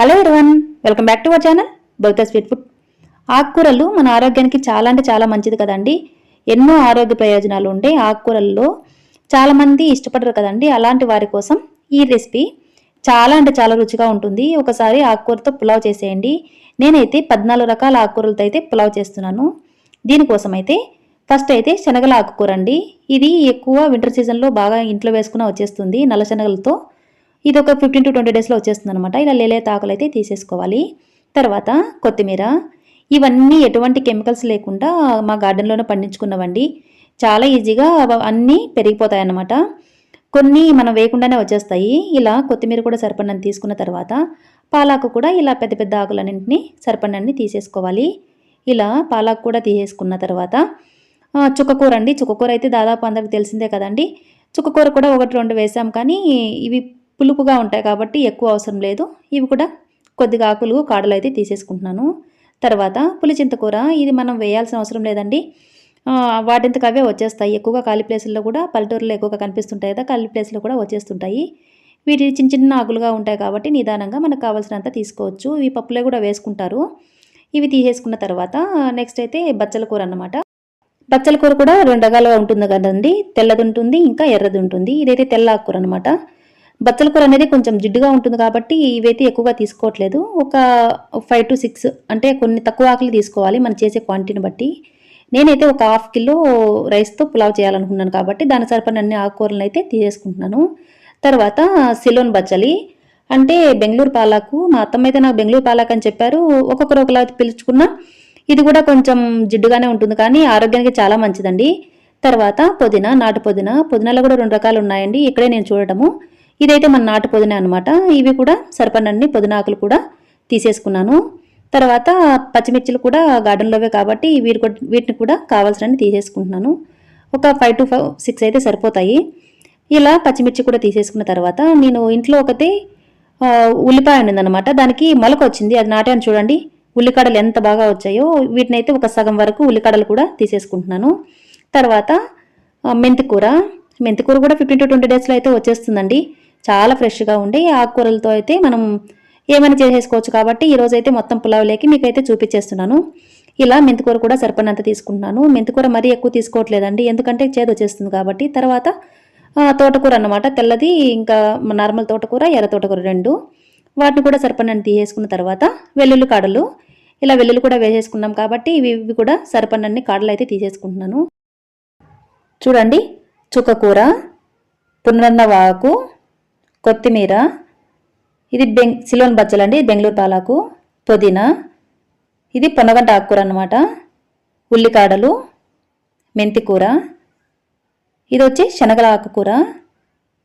Hello everyone, welcome back to our channel Bhavitha sweet food. ఆకుకూరలు మన ఆరోగ్యానికి చాలా అంటే చాలా మంచిది కదండి. ఎన్నో ఆరోగ్య ప్రయోజనాలు ఉండే ఆకుకూరల్లో చాలామంది ఇష్టపడరు కదండి. అలాంటి వారి కోసం ఈ రెసిపీ చాలా అంటే చాలా రుచిగా ఉంటుంది. ఒకసారి ఆకుకూరతో పులావ్ చేసేయండి. నేనైతే 14 రకాల ఆకుకూరలతో అయితే పులావ్ చేస్తున్నాను. దీనికోసం అయితే ఫస్ట్ అయితే శనగల ఆకుకూర అండి. ఇది ఎక్కువ వింటర్ సీజన్లో బాగా ఇంట్లో వేసుకున్న వచ్చేస్తుంది నల్ల శనగలతో. ఇది ఒక 15 to 20 డేస్లో వచ్చేస్తుంది అనమాట. ఇలా లేలేత ఆకులు అయితే తీసేసుకోవాలి. తర్వాత కొత్తిమీర, ఇవన్నీ ఎటువంటి కెమికల్స్ లేకుండా మా గార్డెన్లోనే పండించుకున్నవండి. చాలా ఈజీగా అన్నీ పెరిగిపోతాయి అన్నమాట. కొన్ని మనం వేయకుండానే వచ్చేస్తాయి. ఇలా కొత్తిమీర కూడా సరిపడినంత తీసుకున్న తర్వాత పాలాకు కూడా ఇలా పెద్ద పెద్ద ఆకులన్నింటినీ సరిపడినన్ని తీసేసుకోవాలి. ఇలా పాలాకు కూడా తీసేసుకున్న తర్వాత చుక్కకూర అండి. చుక్కకూర అయితే దాదాపు అందరికి తెలిసిందే కదండి. చుక్కకూర కూడా 1-2 వేసాం, కానీ ఇవి పులుపుగా ఉంటాయి కాబట్టి ఎక్కువ అవసరం లేదు. ఇవి కూడా కొద్దిగా ఆకులు కాడలు అయితే తీసేసుకుంటున్నాను. తర్వాత పులిచింతకూర, ఇది మనం వేయాల్సిన అవసరం లేదండి. వాటింతకు అవే వచ్చేస్తాయి. ఎక్కువగా ఖాళీ ప్లేసుల్లో కూడా పల్లెటూరులో ఎక్కువగా కనిపిస్తుంటాయి కదా, ఖాళీ ప్లేస్లో కూడా వచ్చేస్తుంటాయి. వీటి చిన్న చిన్న ఆకులుగా ఉంటాయి కాబట్టి నిదానంగా మనకు కావాల్సినంత తీసుకోవచ్చు. ఇవి పప్పులో కూడా వేసుకుంటారు. ఇవి తీసేసుకున్న తర్వాత నెక్స్ట్ అయితే బచ్చల కూర అన్నమాట. బచ్చల కూర కూడా 2 రకాలుగా ఉంటుంది కదండి. తెల్లది ఉంటుంది, ఇంకా ఎర్రది ఉంటుంది. ఇదైతే తెల్ల ఆకుకూర అనమాట. బచ్చల కూర అనేది కొంచెం జిడ్డుగా ఉంటుంది కాబట్టి ఇవైతే ఎక్కువగా తీసుకోవట్లేదు. ఒక 5 to 6 అంటే కొన్ని తక్కువ ఆకులు తీసుకోవాలి మనం చేసే క్వాంటిటీని బట్టి. నేనైతే ఒక ½ కిలో రైస్తో పులావ్ చేయాలనుకున్నాను కాబట్టి దాని సరిపడిన ఆకుకూరలను అయితే తీసేసుకుంటున్నాను. తర్వాత సిలోన్ బచ్చలి అంటే బెంగళూరు పాలాకు. మా అత్తమ్మ అయితే నాకు బెంగళూరు పాలాకు అని చెప్పారు. ఒక్కొక్కరు ఒకలా పిలుచుకున్నా. ఇది కూడా కొంచెం జిడ్డుగానే ఉంటుంది, కానీ ఆరోగ్యానికి చాలా మంచిదండి. తర్వాత పుదీనా, నాటు పుదీనా. పుదీనాలో కూడా 2 రకాలు ఉన్నాయండి, ఇక్కడే నేను చూడటము. ఇదైతే మన నాటు పుదీనా అనమాట. ఇవి కూడా సరిపడినన్ని పుదీనాకులు కూడా తీసేసుకున్నాను. తర్వాత పచ్చిమిర్చిలు కూడా గార్డెన్లోవే కాబట్టి వీటిని కూడా కావాల్సినన్ని తీసేసుకుంటున్నాను. ఒక 5 to 6 అయితే సరిపోతాయి. ఇలా పచ్చిమిర్చి కూడా తీసేసుకున్న తర్వాత నేను ఇంట్లో ఒకటి ఉల్లిపాయ ఉండిందనమాట. దానికి మొలక వచ్చింది, అది నాటాను చూడండి. ఉల్లికాడలు ఎంత బాగా వచ్చాయో. వీటిని అయితే ఒక సగం వరకు ఉల్లికాడలు కూడా తీసేసుకుంటున్నాను. తర్వాత మెంతికూర. మెంతికూర కూడా 15 to 20 డేస్లో అయితే వచ్చేస్తుందండి. చాలా ఫ్రెష్గా ఉండి ఆకుకూరలతో అయితే మనం ఏమైనా చేసేసుకోవచ్చు కాబట్టి ఈరోజు అయితే మొత్తం పులావులోకి మీకైతే చూపించేస్తున్నాను. ఇలా మెంతికూర కూడా సరిపడినంత తీసుకుంటున్నాను. మెంతికూర మరీ ఎక్కువ తీసుకోవట్లేదండి, ఎందుకంటే చేదు వచ్చేస్తుంది కాబట్టి. తర్వాత తోటకూర అన్నమాట. తెల్లది ఇంకా నార్మల్ తోటకూర, ఎర్ర తోటకూర 2, వాటిని కూడా సరిపడినంత తీసేసుకున్న తర్వాత వెల్లుల్లి కాడలు. ఇలా వెల్లుల్లి కూడా వేసేసుకున్నాం కాబట్టి ఇవి కూడా సరిపడినన్ని కాడలు అయితే తీసేసుకుంటున్నాను. చూడండి, చుక్కకూర, పునరన్నవాకు, కొత్తిమీర, ఇది సిలోన్ బచ్చలండి, బెంగళూరు పాలాకు, పుదీనా, ఇది పొనగంట ఆకుకూర అన్నమాట, ఉల్లికాడలు, మెంతికూర, ఇది వచ్చి శనగల ఆకుకూర,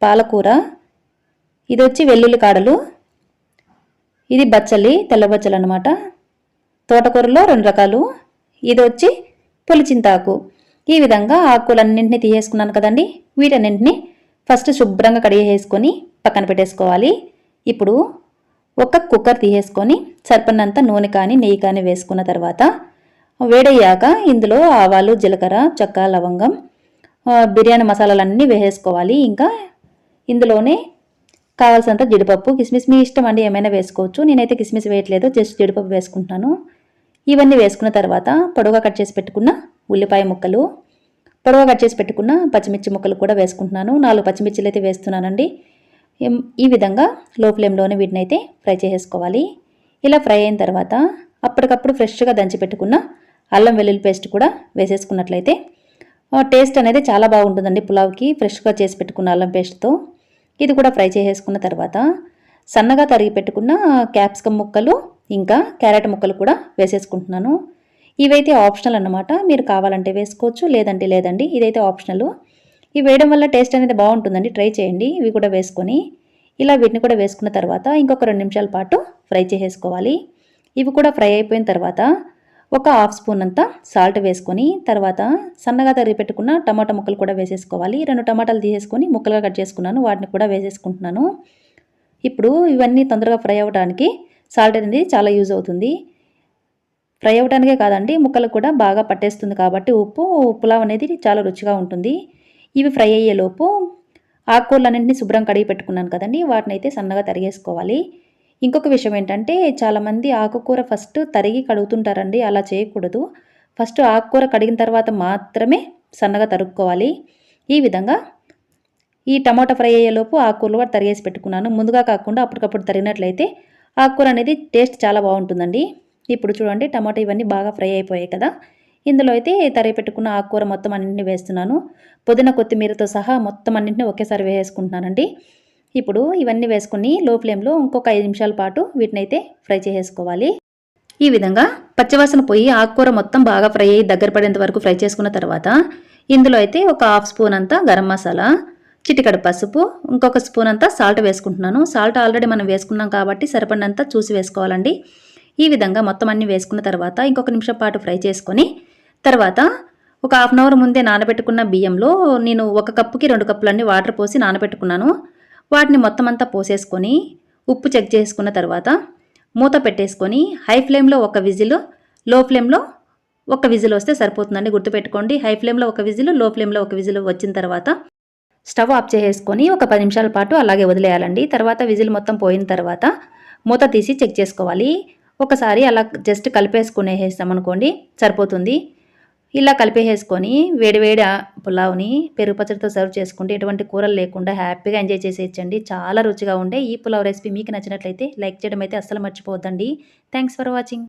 పాలకూర, ఇది వచ్చి వెల్లుల్లి కాడలు, ఇది బచ్చలి, తెల్ల బచ్చలు అనమాట. తోటకూరలో 2 రకాలు, ఇది వచ్చి పులిచింతాకు. ఈ విధంగా ఆకుకూరలన్నింటినీ తీసేసుకున్నాను కదండి. వీటన్నింటినీ ఫస్ట్ శుభ్రంగా కడిగేసుకొని పక్కన పెట్టేసుకోవాలి. ఇప్పుడు ఒక కుక్కర్ తీసేసుకొని సరిపడినంత నూనె కానీ నెయ్యి కానీ వేసుకున్న తర్వాత వేడయ్యాక ఇందులో ఆవాలు, జీలకర్ర, చెక్క, లవంగం, బిర్యానీ మసాలాలన్నీ వేసేసుకోవాలి. ఇంకా ఇందులోనే కావాల్సినంత జీడిపప్పు, కిస్మిస్ మీ ఇష్టం అండి, ఏమైనా వేసుకోవచ్చు. నేనైతే కిస్మిస్ వేయట్లేదు, జస్ట్ జీడిపప్పు వేసుకుంటున్నాను. ఇవన్నీ వేసుకున్న తర్వాత పొడవుగా కట్ చేసి పెట్టుకున్న ఉల్లిపాయ ముక్కలు, పొడవుగా కట్ చేసి పెట్టుకున్న పచ్చిమిర్చి ముక్కలు కూడా వేసుకుంటున్నాను. 4 పచ్చిమిర్చిలు అయితే వేస్తున్నానండి. ఈ విధంగా లో ఫ్లేమ్లోనే వీటిని అయితే ఫ్రై చేసేసుకోవాలి. ఇలా ఫ్రై అయిన తర్వాత అప్పటికప్పుడు ఫ్రెష్గా దంచి పెట్టుకున్న అల్లం వెల్లుల్లి పేస్ట్ కూడా వేసేసుకున్నట్లయితే టేస్ట్ అనేది చాలా బాగుంటుందండి పులావ్కి, ఫ్రెష్గా చేసి పెట్టుకున్న అల్లం పేస్ట్తో. ఇది కూడా ఫ్రై చేసేసుకున్న తర్వాత సన్నగా తరిగి పెట్టుకున్న క్యాప్సికమ్ ముక్కలు, ఇంకా క్యారెట్ ముక్కలు కూడా వేసేసుకుంటున్నాను. ఇవైతే ఆప్షనల్ అన్నమాట, మీరు కావాలంటే వేసుకోవచ్చు, లేదంటే లేదండి. ఇదైతే ఆప్షనల్. ఇవి వేయడం వల్ల టేస్ట్ అనేది బాగుంటుందండి, ట్రై చేయండి. ఇవి కూడా వేసుకొని ఇలా వీటిని కూడా వేసుకున్న తర్వాత ఇంకొక 2 నిమిషాల పాటు ఫ్రై చేసేసుకోవాలి. ఇవి కూడా ఫ్రై అయిపోయిన తర్వాత ఒక ½ స్పూన్ అంతా సాల్ట్ వేసుకొని తర్వాత సన్నగా తరిగి పెట్టుకున్న టమాటా ముక్కలు కూడా వేసేసుకోవాలి. 2 టమాటాలు తీసేసుకొని ముక్కలుగా కట్ చేసుకున్నాను, వాటిని కూడా వేసేసుకుంటున్నాను. ఇప్పుడు ఇవన్నీ తొందరగా ఫ్రై అవ్వడానికి సాల్ట్ అనేది చాలా యూజ్ అవుతుంది. ఫ్రై అవ్వడానికే కాదండి, ముక్కలు కూడా బాగా పట్టేస్తుంది కాబట్టి ఉప్పు, పులావ్ అనేది చాలా రుచిగా ఉంటుంది. ఇవి ఫ్రై అయ్యేలోపు ఆకుకూరలన్నింటినీ శుభ్రం కడిగి పెట్టుకున్నాను కదండి, వాటిని అయితే సన్నగా తరిగేసుకోవాలి. ఇంకొక విషయం ఏంటంటే చాలామంది ఆకుకూర ఫస్ట్ తరిగి కడుగుతుంటారండి. అలా చేయకూడదు. ఫస్ట్ ఆకుకూర కడిగిన తర్వాత మాత్రమే సన్నగా తరుక్కోవాలి. ఈ విధంగా ఈ టమాటా ఫ్రై అయ్యేలోపు ఆకుకూరలు కూడా తరిగేసి పెట్టుకున్నాను. ముందుగా కాకుండా అప్పటికప్పుడు తరిగినట్లయితే ఆకుకూర అనేది టేస్ట్ చాలా బాగుంటుందండి. ఇప్పుడు చూడండి టమాటా ఇవన్నీ బాగా ఫ్రై అయిపోయాయి కదా! ఇందులో అయితే తరిగి పెట్టుకున్న ఆకుకూర మొత్తం అన్నింటిని వేస్తున్నాను. పుదీనా కొత్తిమీరతో సహా మొత్తం అన్నింటిని ఒకేసారి వేసేసుకుంటున్నానండి. ఇప్పుడు ఇవన్నీ వేసుకొని లో ఫ్లేమ్‌లో ఇంకొక 5 నిమిషాల పాటు వీటినైతే ఫ్రై చేసేసుకోవాలి. ఈ విధంగా పచ్చివాసన పోయి ఆకుకూర మొత్తం బాగా ఫ్రై అయ్యి దగ్గర పడేంత వరకు ఫ్రై చేసుకున్న తర్వాత ఇందులో అయితే ఒక హాఫ్ స్పూన్ అంతా గరం మసాలా, చిటికెడు పసుపు, ఇంకొక స్పూన్ అంతా సాల్ట్ వేసుకుంటున్నాను. సాల్ట్ ఆల్రెడీ మనం వేసుకున్నాం కాబట్టి సరిపడినంత చూసి వేసుకోవాలండి. ఈ విధంగా మొత్తం అన్నీ వేసుకున్న తర్వాత ఇంకొక నిమిషం పాటు ఫ్రై చేసుకొని తర్వాత ఒక హాఫ్ అన్ అవర్ ముందే నానబెట్టుకున్న బియ్యంలో నేను 1 కప్పుకి 2 కప్పులన్నీ వాటర్ పోసి నానబెట్టుకున్నాను. వాటిని మొత్తం అంతా పోసేసుకొని ఉప్పు చెక్ చేసుకున్న తర్వాత మూత పెట్టేసుకొని హై ఫ్లేమ్‌లో ఒక విజిల్, లో ఫ్లేమ్‌లో ఒక విజిల్ వస్తే సరిపోతుందండి. గుర్తుపెట్టుకోండి. హై ఫ్లేమ్‌లో ఒక విజిల్, లో ఫ్లేమ్‌లో ఒక విజిల్ వచ్చిన తర్వాత స్టవ్ ఆఫ్ చేసేసుకొని ఒక 10 నిమిషాల పాటు అలాగే వదిలేయాలండి. తర్వాత విజిల్ మొత్తం పోయిన తర్వాత మూత తీసి చెక్ చేసుకోవాలి. ఒకసారి అలా జస్ట్ కలిపేసుకునేసామనుకోండి సరిపోతుంది. ఇలా కలిపేసేసుకొని వేడి వేడి పులావ్‌ని పెరుగు పచ్చడితో సర్వ్ చేసుకుంటే ఎటువంటి కూరలు లేకుండా హ్యాపీగా ఎంజాయ్ చేసేయచ్చండి. చాలా రుచిగా ఉండే ఈ పులావ్ రెసిపీ మీకు నచ్చినట్లయితే లైక్ చేయడం అయితే అస్సలు మర్చిపోవద్దండి. Thanks for watching.